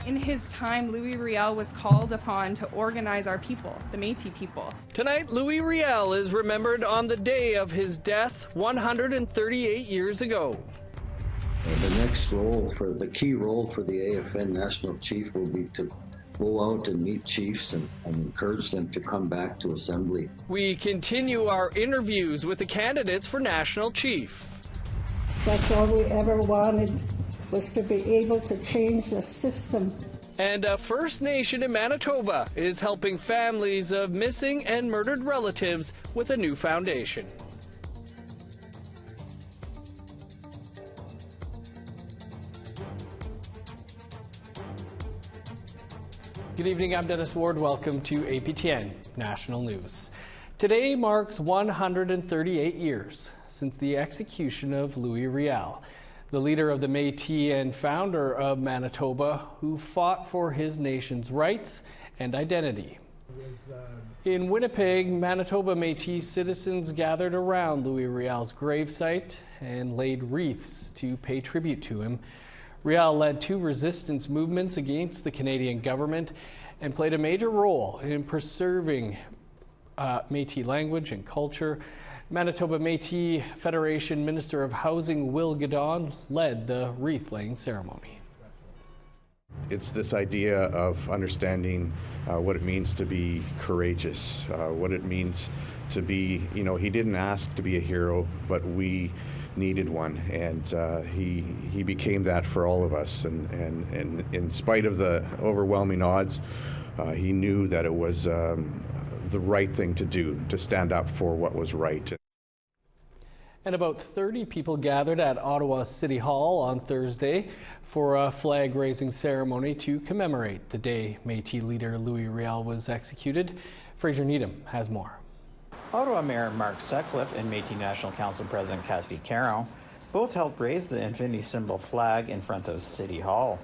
In his time, Louis Riel was called upon to organize our people, the Métis people. Tonight, Louis Riel is remembered on the day of his death 138 years ago. The next role, the key role for the AFN National Chief will be to go out and meet chiefs and encourage them to come back to Assembly. We continue our interviews with the candidates for National Chief. That's all we ever wanted, was to be able to change the system. And a First Nation in Manitoba is helping families of missing and murdered relatives with a new foundation. Good evening, I'm Dennis Ward. Welcome to APTN National News. Today marks 138 years since the execution of Louis Riel, the leader of the Métis and founder of Manitoba, who fought for his nation's rights and identity. In Winnipeg, Manitoba Métis citizens gathered around Louis Riel's gravesite and laid wreaths to pay tribute to him. Riel led two resistance movements against the Canadian government and played a major role in preserving Métis language and culture. Manitoba Métis Federation Minister of Housing Will Guidon led the wreath-laying ceremony. It's this idea of understanding what it means to be courageous, what it means to be, he didn't ask to be a hero, but we needed one, and he became that for all of us. And in spite of the overwhelming odds, he knew that it was the right thing to do, to stand up for what was right. And about 30 people gathered at Ottawa City Hall on Thursday for a flag-raising ceremony to commemorate the day Métis leader Louis Riel was executed. Fraser Needham has more. Ottawa Mayor Mark Sutcliffe and Métis National Council President Cassidy Caron both helped raise the infinity symbol flag in front of City Hall.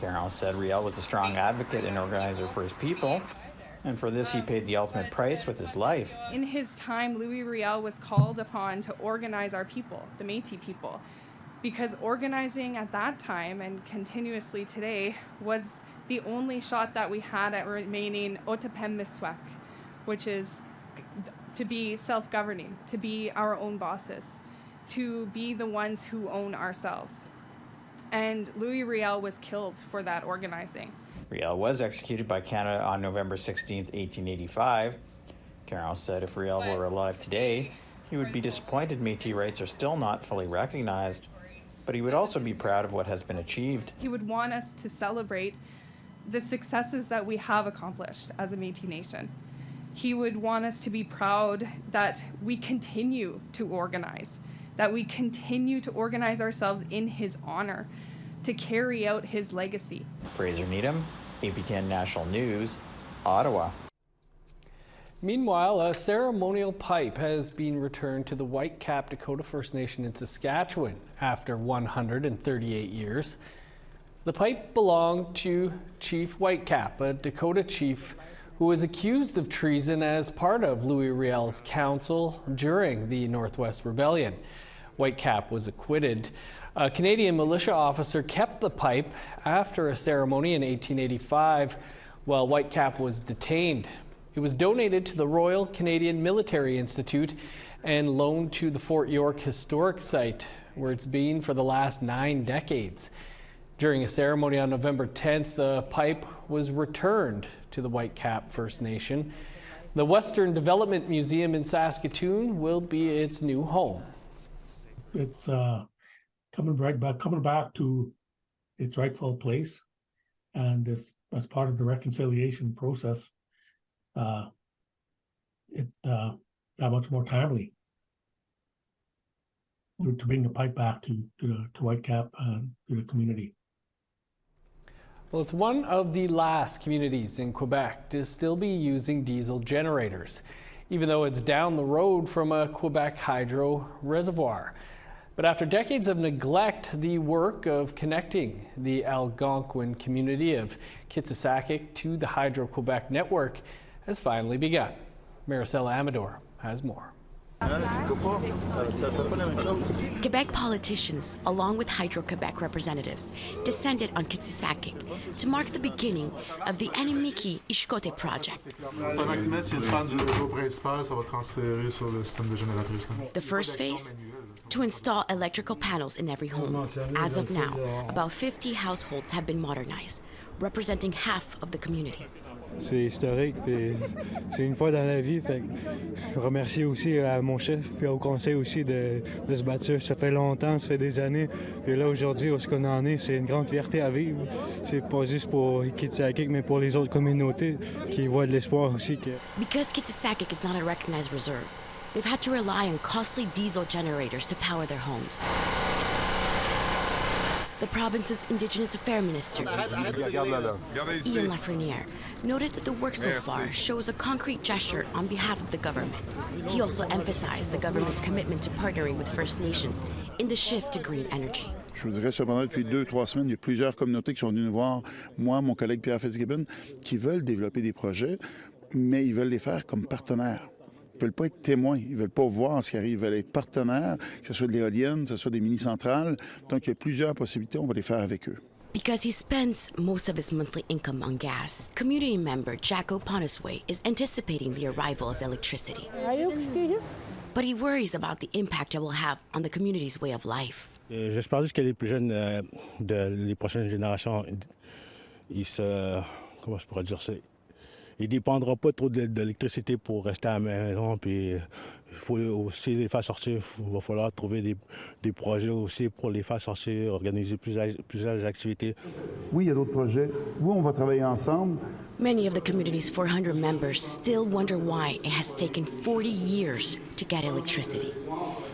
Caron said Riel was a strong advocate and organizer for his people, and for this he paid the ultimate price with his life. In his time, Louis Riel was called upon to organize our people, the Métis people, because organizing at that time and continuously today was the only shot that we had at remaining Otepem Miswek, which is to be self-governing, to be our own bosses, to be the ones who own ourselves. And Louis Riel was killed for that organizing. Riel was executed by Canada on November 16, 1885. Caron said if Riel were alive today, he would be disappointed Métis rights are still not fully recognized, but he would also be proud of what has been achieved. He would want us to celebrate the successes that we have accomplished as a Métis nation. He would want us to be proud that we continue to organize, that we continue to organize ourselves in his honor, to carry out his legacy. Fraser Needham, APTN National News, Ottawa. Meanwhile, a ceremonial pipe has been returned to the Whitecap Dakota First Nation in Saskatchewan after 138 years. The pipe belonged to Chief Whitecap, a Dakota chief who was accused of treason as part of Louis Riel's council during the Northwest Rebellion. Whitecap was acquitted. A Canadian militia officer kept the pipe after a ceremony in 1885 while Whitecap was detained. It was donated to the Royal Canadian Military Institute and loaned to the Fort York Historic Site, where it's been for the last 9 decades. During a ceremony on November 10th, the pipe was returned to the Whitecap First Nation. The Western Development Museum in Saskatoon will be its new home. It's coming back to its rightful place, and as part of the reconciliation process, that much more timely to bring the pipe back to Whitecap and to the community. Well, it's one of the last communities in Quebec to still be using diesel generators, even though it's down the road from a Quebec hydro reservoir. But after decades of neglect, the work of connecting the Algonquin community of Kitsisakik to the Hydro-Quebec network has finally begun. Maricela Amador has more. Quebec politicians, along with Hydro-Quebec representatives, descended on Kitsisakik to mark the beginning of the Animiki Ishkote project. The first phase? To install electrical panels in every home. As of now, about 50 households have been modernized, representing half of the community. C'est historique, puis c'est une fois dans la vie. Fait que je remercie aussi à mon chef puis au conseil aussi de se bâtir. Ça fait longtemps, ça fait des années. Puis là, aujourd'hui, où ce qu'on en est, c'est une grande fierté à vivre. C'est pas juste pour Kitsisakik, mais pour les autres communautés qui voient de l'espoir aussi. Because Kitsisakik is not a recognized reserve, they've had to rely on costly diesel generators to power their homes. The province's Indigenous Affairs Minister, Ian Lafreniere, noted that the work so far shows a concrete gesture on behalf of the government. He also emphasized the government's commitment to partnering with First Nations in the shift to green energy. Je vous dirais cependant, depuis 2-3 semaines, il y a plusieurs communautés qui sont venues nous voir, moi, mon collègue Pierre Fitzgibbon, qui veulent développer des projets, mais ils veulent les faire comme partenaires. Ils ne veulent pas être témoins, ils ne veulent pas voir ce qui arrive, ils veulent être partenaires, que ce soit de l'éolienne, que ce soit des mini-centrales. Donc, il y a plusieurs possibilités, on va les faire avec eux. Because he spends most of his monthly income on gas, community member Jacko Ponisway is anticipating the arrival of electricity. But he worries about the impact it will have on the community's way of life. J'espère juste que les plus jeunes, les prochaines générations, comment je pourrais dire ça? Ils ne dépendront pas trop de l'électricité pour rester à la maison. Puis il faut aussi les faire sortir. Il va falloir trouver des projets aussi pour les faire sortir, organiser plusieurs activités. Oui, il y a d'autres projets. Oui, on va travailler ensemble. Many of the community's 400 members still wonder why it has taken 40 years to get electricity,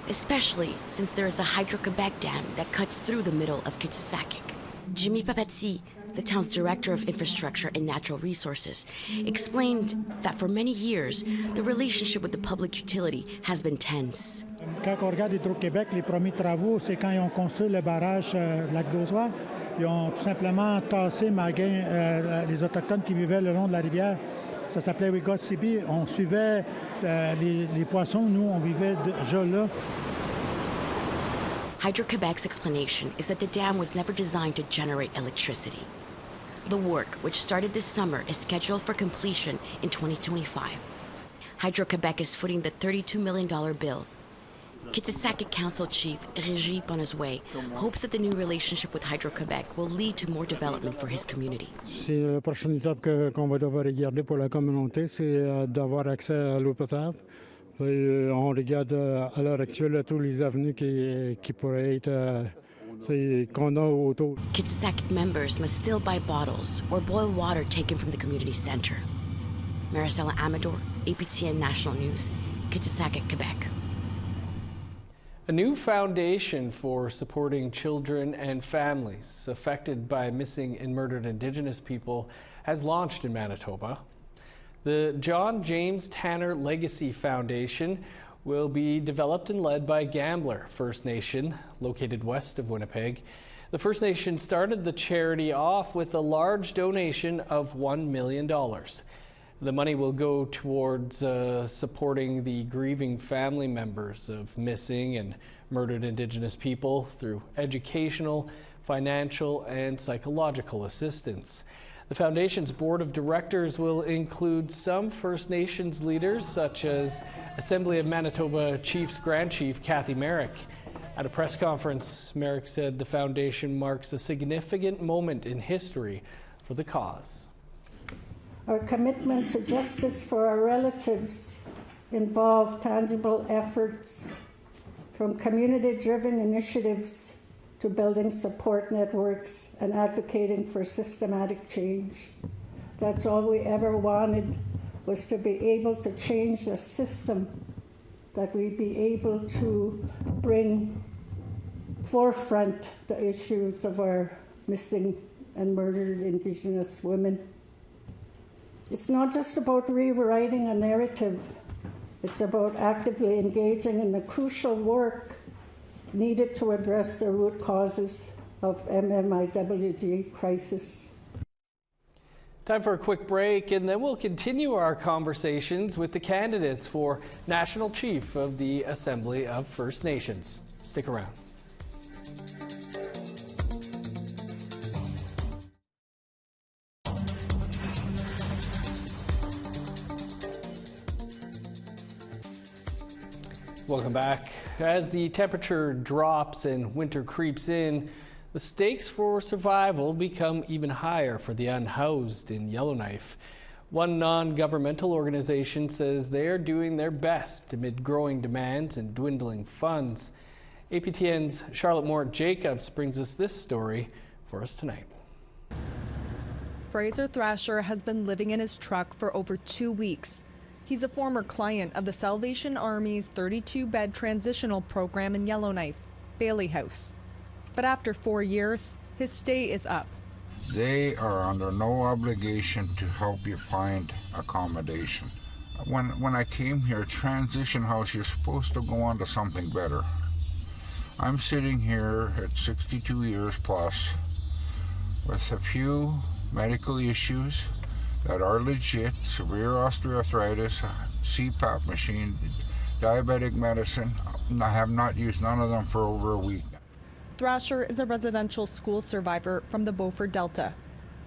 especially since there is a Hydro-Quebec dam that cuts through the middle of Kitsisakik. Jimmy Papatsi, the town's director of infrastructure and natural resources, explained that for many years, the relationship with the public utility has been tense. Quand on regarde Hydro-Québec, les premiers travaux, c'est quand ils ont construit le barrage lac d'Ozois. Ils ont tout simplement tassé les Autochtones qui vivaient le long de la rivière. Ça s'appelait Wigosibi. On suivait les poissons. Nous, on vivait déjà là. Hydro-Quebec's explanation is that the dam was never designed to generate electricity. The work, which started this summer, is scheduled for completion in 2025. Hydro-Quebec is footing the $32 million bill. Kitsisakik Council Chief Reginald Belrose hopes that the new relationship with Hydro-Quebec will lead to more development for his community. C'est la prochaine étape qu'on va devoir regarder pour la communauté, c'est d'avoir accès à l'eau potable. On regarde à l'heure actuelle tous les avenues qui pourraient être qu'on a autour. Kitsisakik members must still buy bottles or boil water taken from the community center. Maricela Amador, APTN National News, Kitsisakik, Quebec. A new foundation for supporting children and families affected by missing and murdered Indigenous people has launched in Manitoba. The John James Tanner Legacy Foundation will be developed and led by Gambler First Nation, located west of Winnipeg. The First Nation started the charity off with a large donation of $1 million. The money will go towards supporting the grieving family members of missing and murdered Indigenous people through educational, financial, and psychological assistance. The Foundation's board of directors will include some First Nations leaders, such as Assembly of Manitoba Chiefs Grand Chief Kathy Merrick. At a press conference, Merrick said the Foundation marks a significant moment in history for the cause. Our commitment to justice for our relatives involve tangible efforts, from community-driven initiatives to building support networks and advocating for systematic change. That's all we ever wanted, was to be able to change the system, that we be able to bring forefront the issues of our missing and murdered Indigenous women. It's not just about rewriting a narrative. It's about actively engaging in the crucial work needed to address the root causes of MMIWG crisis. Time for a quick break, and then we'll continue our conversations with the candidates for National Chief of the Assembly of First Nations. Stick around. Welcome back. As the temperature drops and winter creeps in, the stakes for survival become even higher for the unhoused in Yellowknife. One non-governmental organization says they're doing their best amid growing demands and dwindling funds. APTN's Charlotte Moore-Jacobs brings us this story for us tonight. Fraser Thrasher has been living in his truck for over 2 weeks. He's a former client of the Salvation Army's 32-bed transitional program in Yellowknife, Bailey House. But after 4 years, his stay is up. They are under no obligation to help you find accommodation. When I came here, transition house, you're supposed to go on to something better. I'm sitting here at 62 years plus with a few medical issues that are legit: severe osteoarthritis, CPAP machine, diabetic medicine. I have not used none of them for over a week. Thrasher is a residential school survivor from the Beaufort Delta.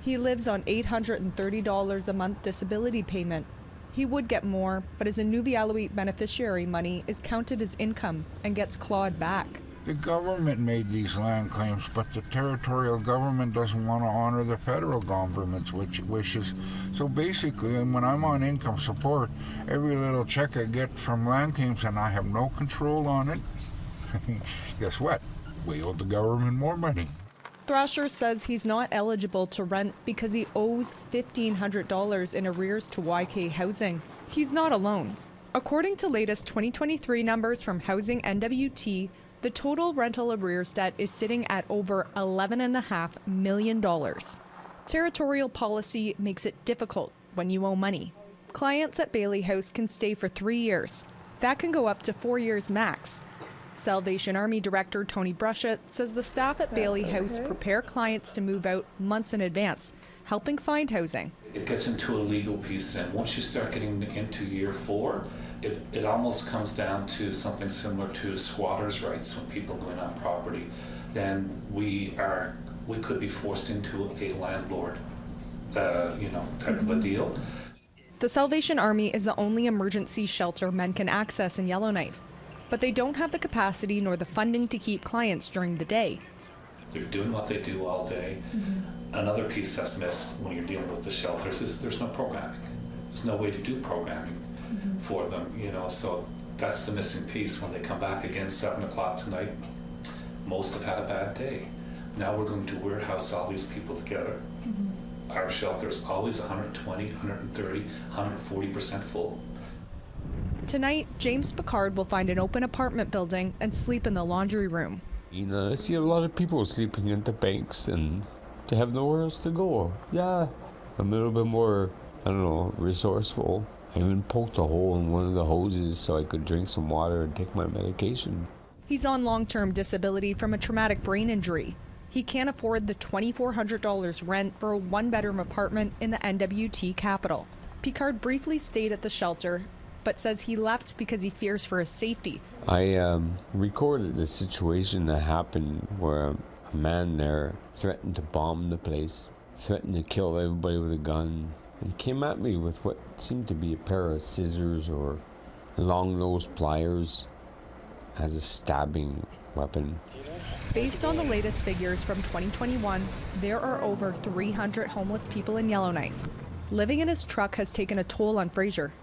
He lives on $830 a month disability payment. He would get more, but his Inuvialuit beneficiary money is counted as income and gets clawed back. The government made these land claims, but the territorial government doesn't want to honor the federal government's wishes. So basically, when I'm on income support, every little check I get from land claims and I have no control on it, guess what? We owe the government more money. Thrasher says he's not eligible to rent because he owes $1,500 in arrears to YK Housing. He's not alone. According to latest 2023 numbers from Housing NWT, the total rental arrears debt is sitting at over $11.5 million. Territorial policy makes it difficult when you owe money. Clients at Bailey House can stay for 3 years. That can go up to 4 years max. Salvation Army Director Tony Brushett says the staff at Bailey House prepare clients to move out months in advance, helping find housing. It gets into a legal piece, and once you start getting into year 4, it almost comes down to something similar to squatters' rights. When people go in on property, then we could be forced into a landlord, type of a deal. The Salvation Army is the only emergency shelter men can access in Yellowknife, but they don't have the capacity nor the funding to keep clients during the day. They're doing what they do all day. Another piece that's missed when you're dealing with the shelters is there's no programming. There's no way to do programming for them, so that's the missing piece. When they come back again 7 o'clock tonight, most have had a bad day. Now we're going to warehouse all these people together. Our shelter's always 120, 130, 140% full. Tonight, James Picard will find an open apartment building and sleep in the laundry room. I see a lot of people sleeping in the banks and they have nowhere else to go. Yeah, I'm a little bit more, resourceful. I even poked a hole in one of the hoses so I could drink some water and take my medication. He's on long-term disability from a traumatic brain injury. He can't afford the $2,400 rent for a one-bedroom apartment in the NWT capital. Picard briefly stayed at the shelter, but says he left because he fears for his safety. I recorded the situation that happened where a man there threatened to bomb the place, threatened to kill everybody with a gun, and came at me with what seemed to be a pair of scissors or long-nosed pliers as a stabbing weapon. Based on the latest figures from 2021, there are over 300 homeless people in Yellowknife. Living in his truck has taken a toll on Fraser.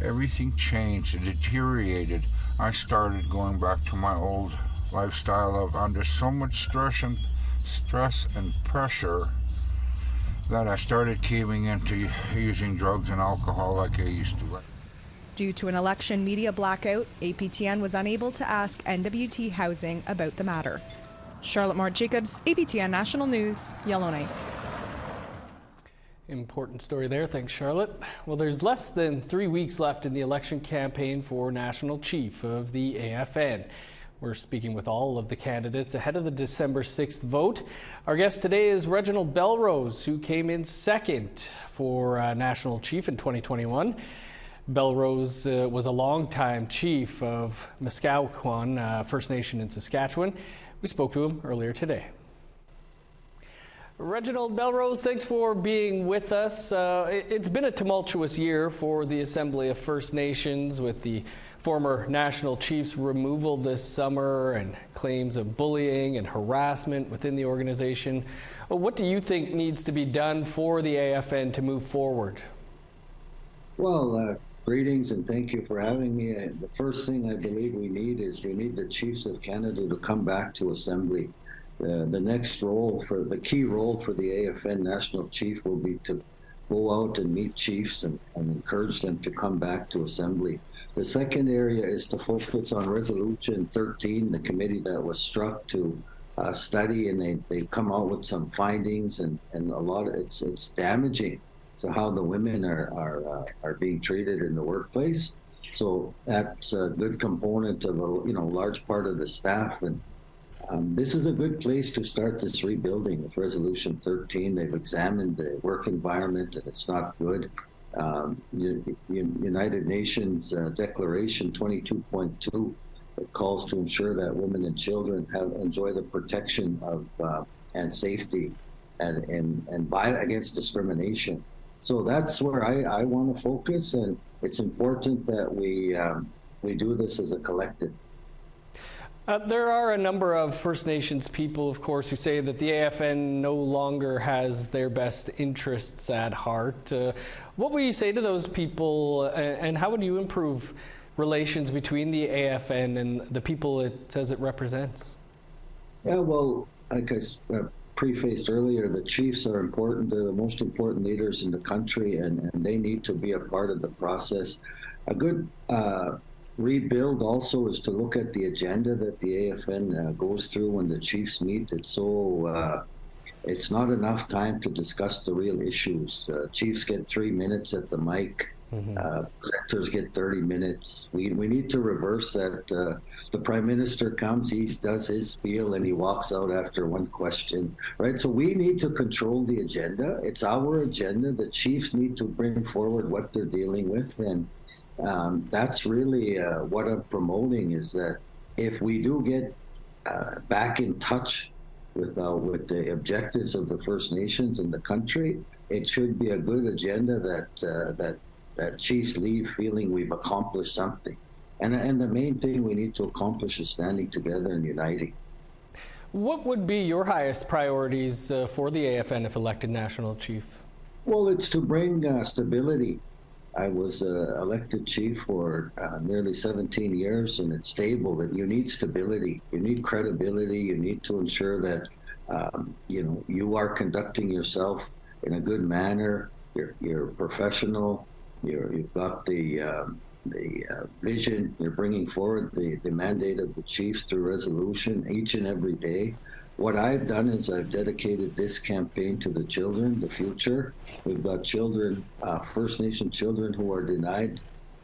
Everything changed, it deteriorated. I started going back to my old lifestyle of under so much stress and pressure that I started caving into using drugs and alcohol like I used to. Due to an election media blackout, APTN was unable to ask NWT Housing about the matter. Charlotte Moore-Jacobs, APTN National News, Yellowknife. Important story there. Thanks, Charlotte. Well, there's less than 3 weeks left in the election campaign for National Chief of the AFN. We're speaking with all of the candidates ahead of the December 6th vote. Our guest today is Reginald Belrose, who came in second for National Chief in 2021. Belrose was a longtime chief of Saskatchewan First Nation in Saskatchewan. We spoke to him earlier today. Reginald Belrose, thanks for being with us. It's been a tumultuous year for the Assembly of First Nations, with the former National Chief's removal this summer and claims of bullying and harassment within the organization. What do you think needs to be done for the AFN to move forward? Well, greetings and thank you for having me. The first thing I believe we need the Chiefs of Canada to come back to Assembly. The next role, the key role for the AFN National Chief will be to go out and meet chiefs and encourage them to come back to Assembly. The second area is to focus on Resolution 13, the committee that was struck to study, and they come out with some findings, and a lot of it's damaging to how the women are being treated in the workplace. So that's a good component of a large part of the staff, and this is a good place to start this rebuilding with Resolution 13. They've examined the work environment and it's not good. United Nations Declaration 22.2 calls to ensure that women and children enjoy the protection of and safety and violence against discrimination. So that's where I want to focus, and it's important that we do this as a collective. There are a number of First Nations people, of course, who say that the AFN no longer has their best interests at heart. What will you say to those people, and how would you improve relations between the AFN and the people it says it represents? Yeah, well, like I prefaced earlier, the chiefs are important. They're the most important leaders in the country, and they need to be a part of the process. A good rebuild also is to look at the agenda that the AFN goes through when the chiefs meet. It's not enough time to discuss the real issues. Chiefs get 3 minutes at the mic. Presenters get 30 minutes. We need to reverse that. The Prime Minister comes, he does his spiel, and he walks out after one question, right? So we need to control the agenda. It's our agenda. The chiefs need to bring forward what they're dealing with, and that's really what I'm promoting, is that if we do get back in touch with the objectives of the First Nations in the country, it should be a good agenda that chiefs leave feeling we've accomplished something. And the main thing we need to accomplish is standing together and uniting. What would be your highest priorities for the AFN if elected National Chief? Well, it's to bring stability. I was elected chief for nearly 17 years, and it's stable. That you need stability, you need credibility, you need to ensure that you are conducting yourself in a good manner. You're professional. You've got the vision. You're bringing forward the mandate of the chiefs through resolution each and every day. What I've done is I've dedicated this campaign to the children, the future. We've got children, First Nation children, who are denied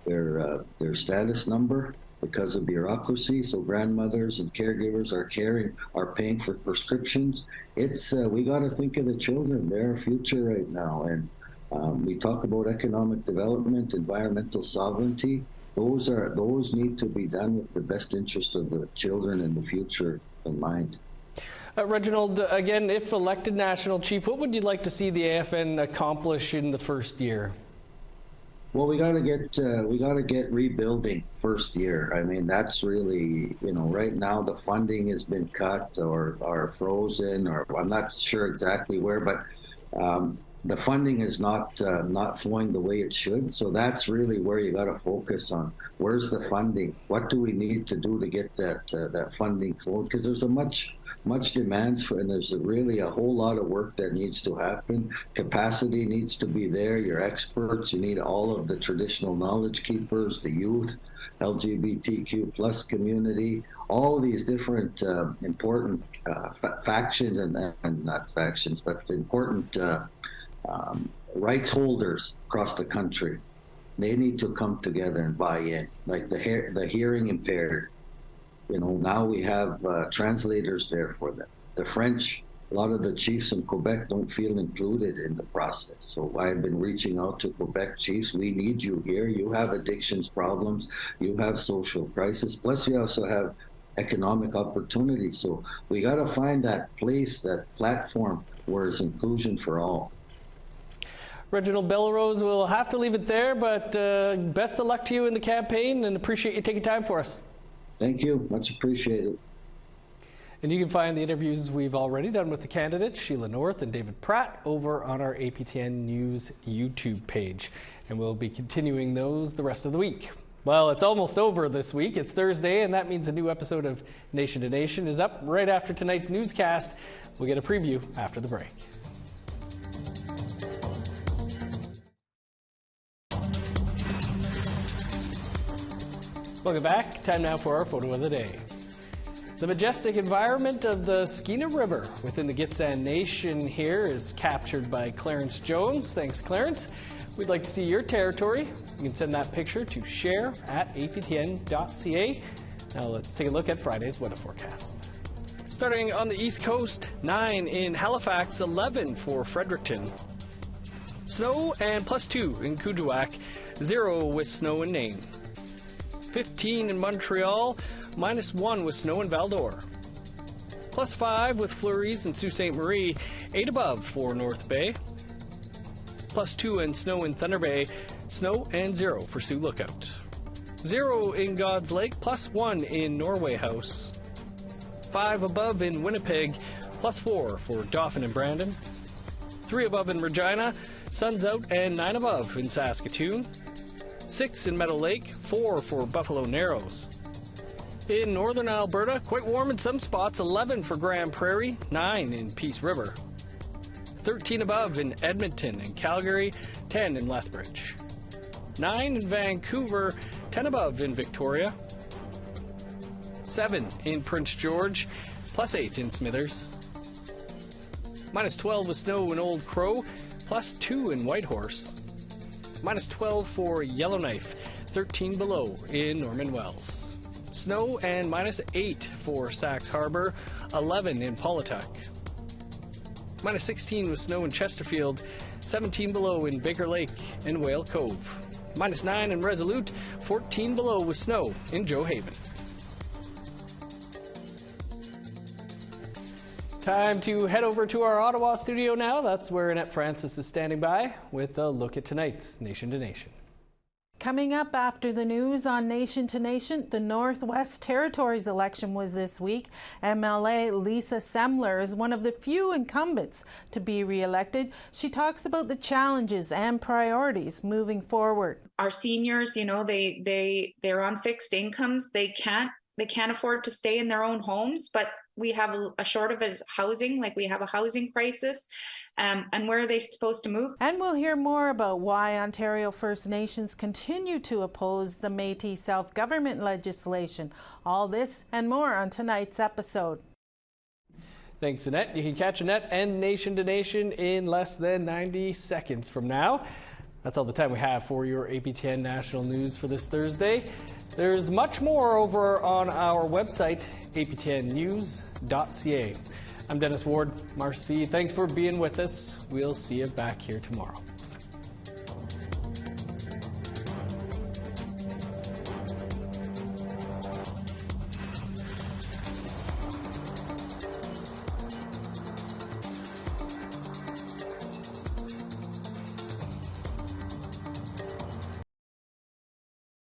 their status number because of bureaucracy. So grandmothers and caregivers are paying for prescriptions. We got to think of the children. They're our future right now. And we talk about economic development, environmental sovereignty. Those need to be done with the best interest of the children and the future in mind. Reginald, again, if elected National Chief, what would you like to see the AFN accomplish in the first year? Well, we got to get rebuilding first year. I mean, that's really, right now the funding has been cut or frozen, or I'm not sure exactly where, but the funding is not flowing the way it should. So that's really where you got to focus on. Where's the funding? What do we need to do to get that funding flowing? Because there's much demands for, and there's really a whole lot of work that needs to happen. Capacity needs to be there. Your experts, you need all of the traditional knowledge keepers, the youth, LGBTQ plus community, all these different important factions and not factions, but important rights holders across the country. They need to come together and buy in, like the hearing impaired. now we have translators there for them. The French, a lot of the chiefs in Quebec don't feel included in the process. So I've been reaching out to Quebec chiefs. We need you here. You have addictions problems. You have social crisis. Plus, you also have economic opportunity. So we got to find that place, that platform where it's inclusion for all. Reginald Belrose, we'll have to leave it there, but best of luck to you in the campaign and appreciate you taking time for us. Thank you. Much appreciated. And you can find the interviews we've already done with the candidates, Sheila North and David Pratt, over on our APTN News YouTube page. And we'll be continuing those the rest of the week. Well, it's almost over this week. It's Thursday, and that means a new episode of Nation to Nation is up right after tonight's newscast. We'll get a preview after the break. Welcome back. Time now for our photo of the day. The majestic environment of the Skeena River within the Gitxsan Nation here is captured by Clarence Jones. Thanks, Clarence. We'd like to see your territory. You can send that picture to share@aptn.ca. Now let's take a look at Friday's weather forecast. Starting on the East Coast, 9 in Halifax, 11 for Fredericton. Snow and +2 in Kuujjuaq, 0 with snow in Nain. 15 in Montreal, -1 with snow in Val-d'Or. +5 with flurries in Sault Ste. Marie, 8 above for North Bay. +2 and snow in Thunder Bay, snow and 0 for Sioux Lookout. 0 in God's Lake, +1 in Norway House. 5 above in Winnipeg, +4 for Dauphin and Brandon. 3 above in Regina, sun's out, and 9 above in Saskatoon. 6 in Meadow Lake, 4 for Buffalo Narrows. In northern Alberta, quite warm in some spots, 11 for Grand Prairie, 9 in Peace River. 13 above in Edmonton and Calgary, 10 in Lethbridge. 9 in Vancouver, 10 above in Victoria. 7 in Prince George, +8 in Smithers. -12 with snow in Old Crow, +2 in Whitehorse. -12 for Yellowknife, 13 below in Norman Wells. Snow and -8 for Sax Harbor, 11 in Paulatuck. -16 with snow in Chesterfield, 17 below in Baker Lake and Whale Cove. -9 in Resolute, 14 below with snow in Joe Haven. Time to head over to our Ottawa studio now. That's where Annette Francis is standing by with a look at tonight's Nation to Nation. Coming up after the news on Nation to Nation, the Northwest Territories election was this week. MLA Lisa Semler is one of the few incumbents to be re-elected. She talks about the challenges and priorities moving forward. Our seniors, they're on fixed incomes. They can't afford to stay in their own homes, but we have a shortage of housing, like we have a housing crisis. And where are they supposed to move? And we'll hear more about why Ontario First Nations continue to oppose the Métis self-government legislation. All this and more on tonight's episode. Thanks, Annette. You can catch Annette and Nation to Nation in less than 90 seconds from now. That's all the time we have for your APTN National News for this Thursday. There's much more over on our website, aptnnews.ca. I'm Dennis Ward. Marcy, thanks for being with us. We'll see you back here tomorrow.